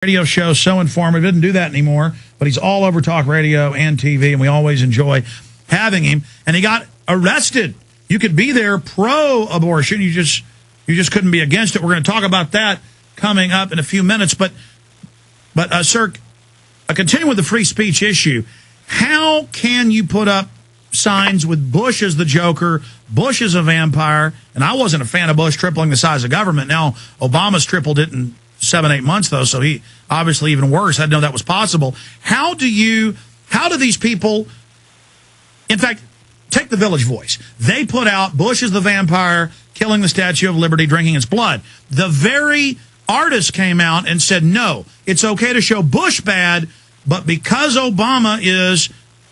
Radio show, so informative. Didn't do that anymore, but he's all over talk radio and TV, and we always enjoy having him. And he got arrested. You could be there pro-abortion. You just couldn't be against it. We're going to talk about that coming up in a few minutes. But sir, continue with the free speech issue. How can you put up signs with Bush as the Joker, Bush as a vampire? And I wasn't a fan of Bush tripling the size of government. Now, Obama's tripled it in 7-8 months, though, so he obviously even worse. I didn't know that was possible. How do these people, in fact, take the Village Voice. They put out Bush is the vampire, killing the Statue of Liberty, drinking its blood. The very artist came out and said, no, it's okay to show Bush bad, but because Obama is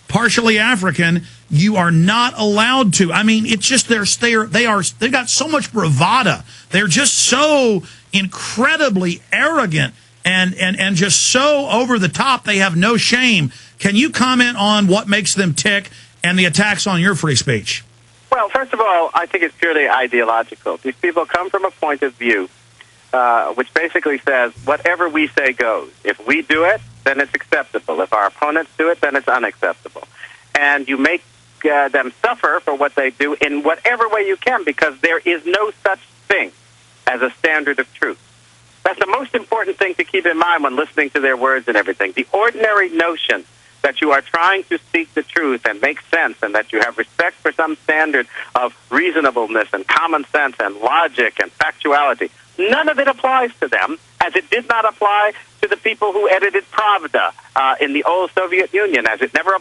partially African, you are not allowed to. I mean, it's just they've got so much bravado. They're just so incredibly arrogant and just so over the top. They have no shame. Can you comment on what makes them tick and the attacks on your free speech? Well, first of all, I think it's purely ideological. These people come from a point of view which basically says whatever we say goes. If we do it, then it's acceptable. If our opponents do it, then it's unacceptable. And you make them suffer for what they do in whatever way you can, because there is no such thing as a standard of truth. That's the most important thing to keep in mind when listening to their words and everything. The ordinary notion that you are trying to speak the truth and make sense, and that you have respect for some standard of reasonableness and common sense and logic and factuality, none of it applies to them, as it did not apply to the people who edited Pravda in the old Soviet Union, as it never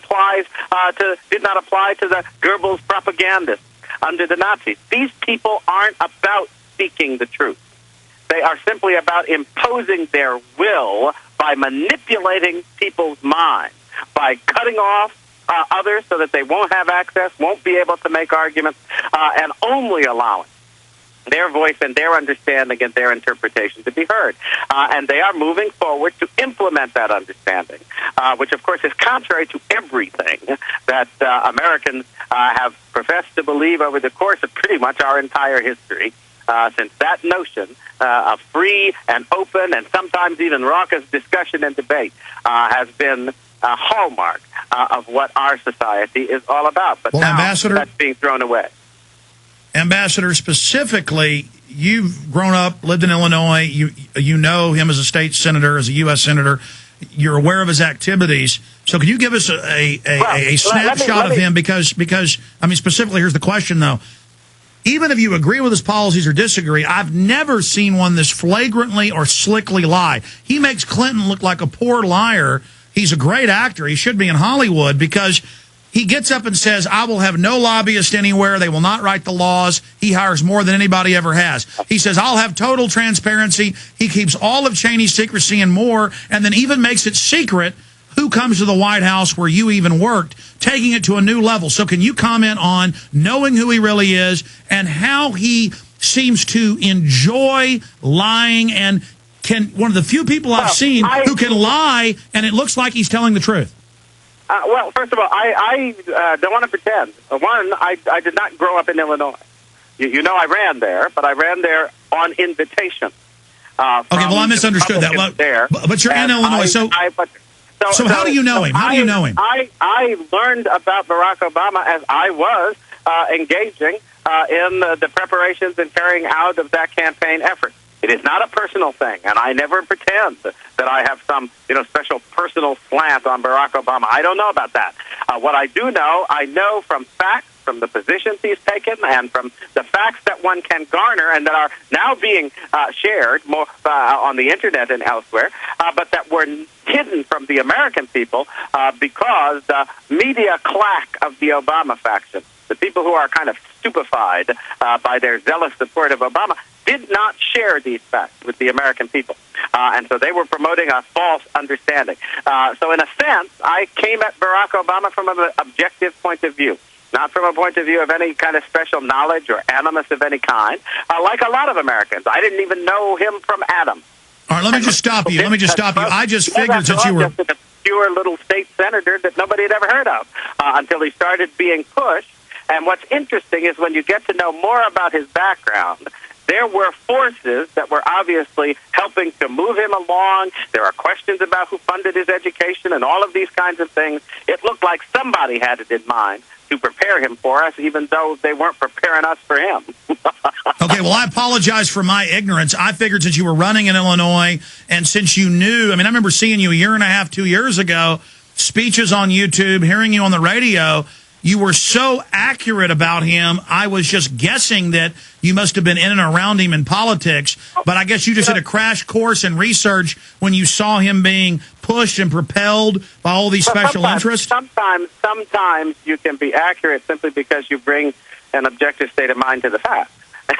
did not apply to the Goebbels propagandists under the Nazis. These people aren't about speaking the truth. They are simply about imposing their will by manipulating people's minds, by cutting off others so that they won't have access, won't be able to make arguments, and only allowing their voice and their understanding and their interpretation to be heard. And they are moving forward to implement that understanding, which, of course, is contrary to everything that Americans have professed to believe over the course of pretty much our entire history, since that notion of free and open and sometimes even raucous discussion and debate has been a hallmark of what our society is all about. But now that's being thrown away. Ambassador, specifically, you've grown up, lived in Illinois. You know him as a state senator, as a U.S. senator. You're aware of his activities. So can you give us a snapshot of him? Because I mean, specifically, here's the question, though. Even if you agree with his policies or disagree, I've never seen one this flagrantly or slickly lie. He makes Clinton look like a poor liar. He's a great actor. He should be in Hollywood, because he gets up and says, I will have no lobbyist anywhere. They will not write the laws. He hires more than anybody ever has. He says, I'll have total transparency. He keeps all of Cheney's secrecy and more, and then even makes it secret who comes to the White House where you even worked, taking it to a new level. So can you comment on knowing who he really is and how he seems to enjoy lying, and one of the few people I've seen who can lie and it looks like he's telling the truth? Well, first of all, I don't want to pretend. One, I did not grow up in Illinois. You know, I ran there, but I ran there on invitation. Okay, well, I misunderstood that. But you're in Illinois, so how do you know him? How do you know him? I learned about Barack Obama as I was engaging in the preparations and carrying out of that campaign effort. It is not a personal thing, and I never pretend that I have some, special personal slant on Barack Obama. I don't know about that. What I do know, I know from facts, from the positions he's taken, and from the facts that one can garner and that are now being shared more on the Internet and elsewhere, but that were hidden from the American people because the media claque of the Obama faction, the people who are kind of stupefied by their zealous support of Obama, did not share these facts with the American people. And so they were promoting a false understanding. So in a sense, I came at Barack Obama from an objective point of view, not from a point of view of any kind of special knowledge or animus of any kind. Like a lot of Americans, I didn't even know him from Adam. All right, let me just stop you. I just figured that you were just an obscure little state senator that nobody had ever heard of until he started being pushed. And what's interesting is when you get to know more about his background, there were forces that were obviously helping to move him along. There are questions about who funded his education and all of these kinds of things. It looked like somebody had it in mind to prepare him for us, even though they weren't preparing us for him. Okay, well, I apologize for my ignorance. I figured since you were running in Illinois and since you knew, I mean, I remember seeing you a year and a half, 2 years ago, speeches on YouTube, hearing you on the radio. You were so accurate about him, I was just guessing that you must have been in and around him in politics. But I guess you just did a crash course in research when you saw him being pushed and propelled by all these special interests. Sometimes you can be accurate simply because you bring an objective state of mind to the facts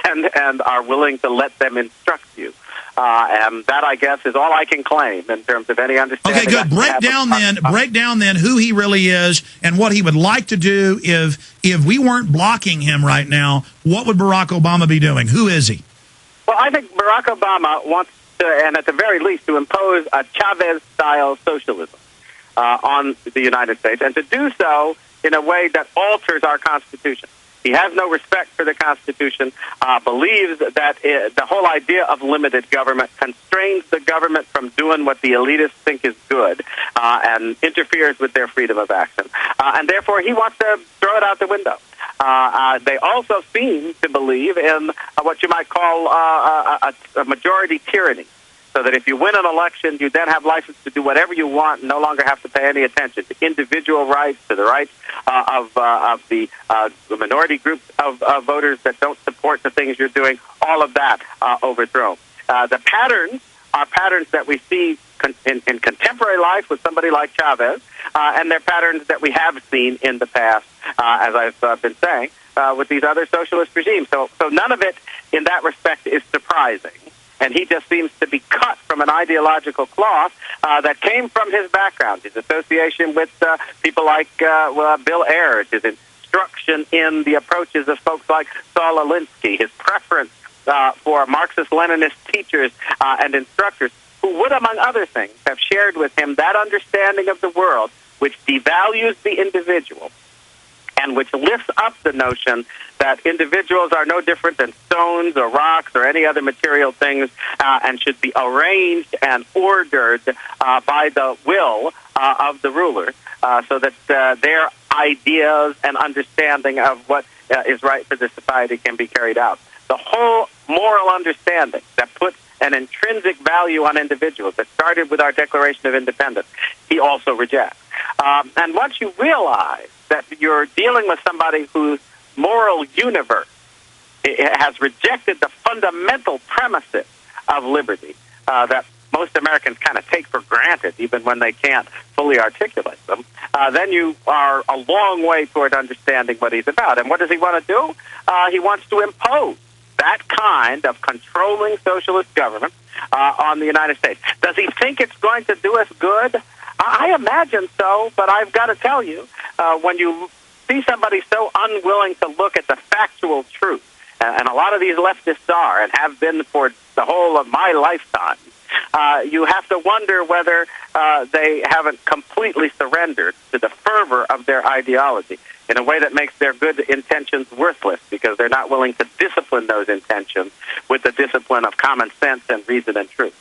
and are willing to let them instruct you. And that, I guess, is all I can claim in terms of any understanding. Okay, good. Break down then who he really is and what he would like to do if we weren't blocking him right now. What would Barack Obama be doing? Who is he? Well, I think Barack Obama wants to, and at the very least, to impose a Chavez-style socialism on the United States, and to do so in a way that alters our Constitution. He has no respect for the Constitution, believes that the whole idea of limited government constrains the government from doing what the elitists think is good and interferes with their freedom of action. And therefore, he wants to throw it out the window. They also seem to believe in what you might call a majority tyranny. So that if you win an election, you then have license to do whatever you want and no longer have to pay any attention to individual rights, to the rights of the minority groups of voters that don't support the things you're doing, all of that overthrown. The patterns are patterns that we see in contemporary life with somebody like Chavez, and they're patterns that we have seen in the past, as I've been saying, with these other socialist regimes. So none of it in that respect is surprising. And he just seems to be cut from an ideological cloth that came from his background, his association with people like Bill Ayers, his instruction in the approaches of folks like Saul Alinsky, his preference for Marxist-Leninist teachers and instructors who would, among other things, have shared with him that understanding of the world which devalues the individual and which lifts up the notion that individuals are no different than stones or rocks or any other material things and should be arranged and ordered by the will of the ruler so that their ideas and understanding of what is right for the society can be carried out. The whole moral understanding that puts an intrinsic value on individuals that started with our Declaration of Independence, he also rejects. And once you realize that you're dealing with somebody whose moral universe has rejected the fundamental premises of liberty that most Americans kind of take for granted, even when they can't fully articulate them, then you are a long way toward understanding what he's about. And what does he want to do? He wants to impose that kind of controlling socialist government on the United States. Does he think it's going to do us good? I imagine so, but I've got to tell you, when you see somebody so unwilling to look at the factual truth, and a lot of these leftists are and have been for the whole of my lifetime, you have to wonder whether they haven't completely surrendered to the fervor of their ideology in a way that makes their good intentions worthless because they're not willing to discipline those intentions with the discipline of common sense and reason and truth.